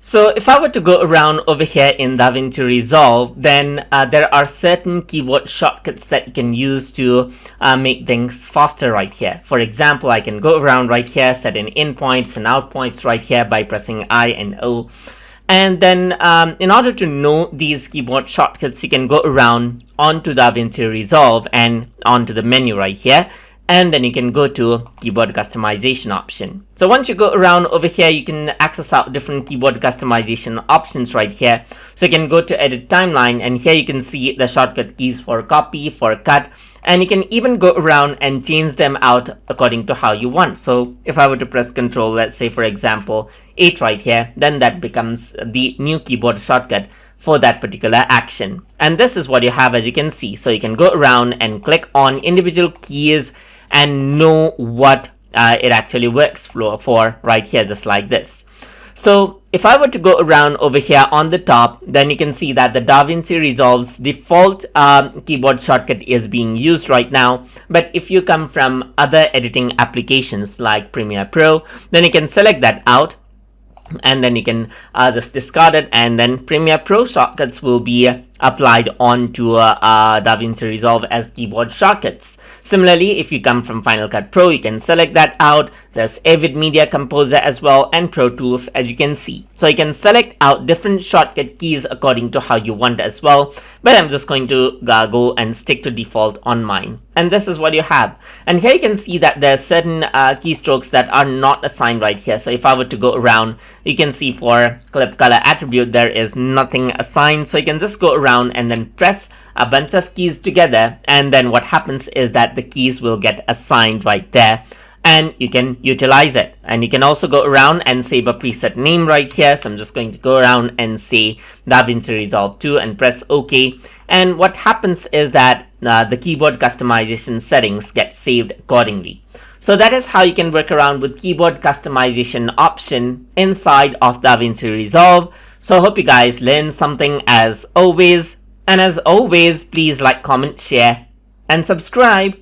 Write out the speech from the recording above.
So if I were to go around over here in Davinci Resolve, then there are certain keyboard shortcuts that you can use to make things faster right here. For example, I can go around right here, set in in points and out points right here by pressing I and O. And then in order to know these keyboard shortcuts, you can go around onto Davinci Resolve and onto the menu right here. And then you can go to keyboard customization option. So once you go around over here, you can access out different keyboard customization options right here. So you can go to edit timeline, and here you can see the shortcut keys for copy, for cut, and you can even go around and change them out according to how you want. So if I were to press Control, let's say for example 8 right here, then that becomes the new keyboard shortcut for that particular action. And this is what you have, as you can see. So you can go around and click on individual keys and know what it actually works for right here, just like this. So if I were to go around over here on the top, then you can see that the Davinci Resolve's default keyboard shortcut is being used right now. But if you come from other editing applications like Premiere Pro, then you can select that out, and then you can just discard it, and then Premiere Pro shortcuts will be applied onto Davinci Resolve as keyboard shortcuts. Similarly, if you come from Final Cut Pro, you can select that out. There's Avid Media Composer as well, and Pro Tools, as you can see. So you can select out different shortcut keys according to how you want as well, but I'm just going to go and stick to default on mine. And this is what you have. And here you can see that there are certain keystrokes that are not assigned right here. So if I were to go around, you can see for clip color attribute, there is nothing assigned. So you can just go around and then press a bunch of keys together, and then what happens is that the keys will get assigned right there, and you can utilize it. And you can also go around and save a preset name right here. So I'm just going to go around and say Davinci Resolve 2 and press OK. And what happens is that the keyboard customization settings get saved accordingly. So that is how you can work around with keyboard customization option inside of Davinci Resolve. So I hope you guys learned something as always. And as always, please like, comment, share, and subscribe.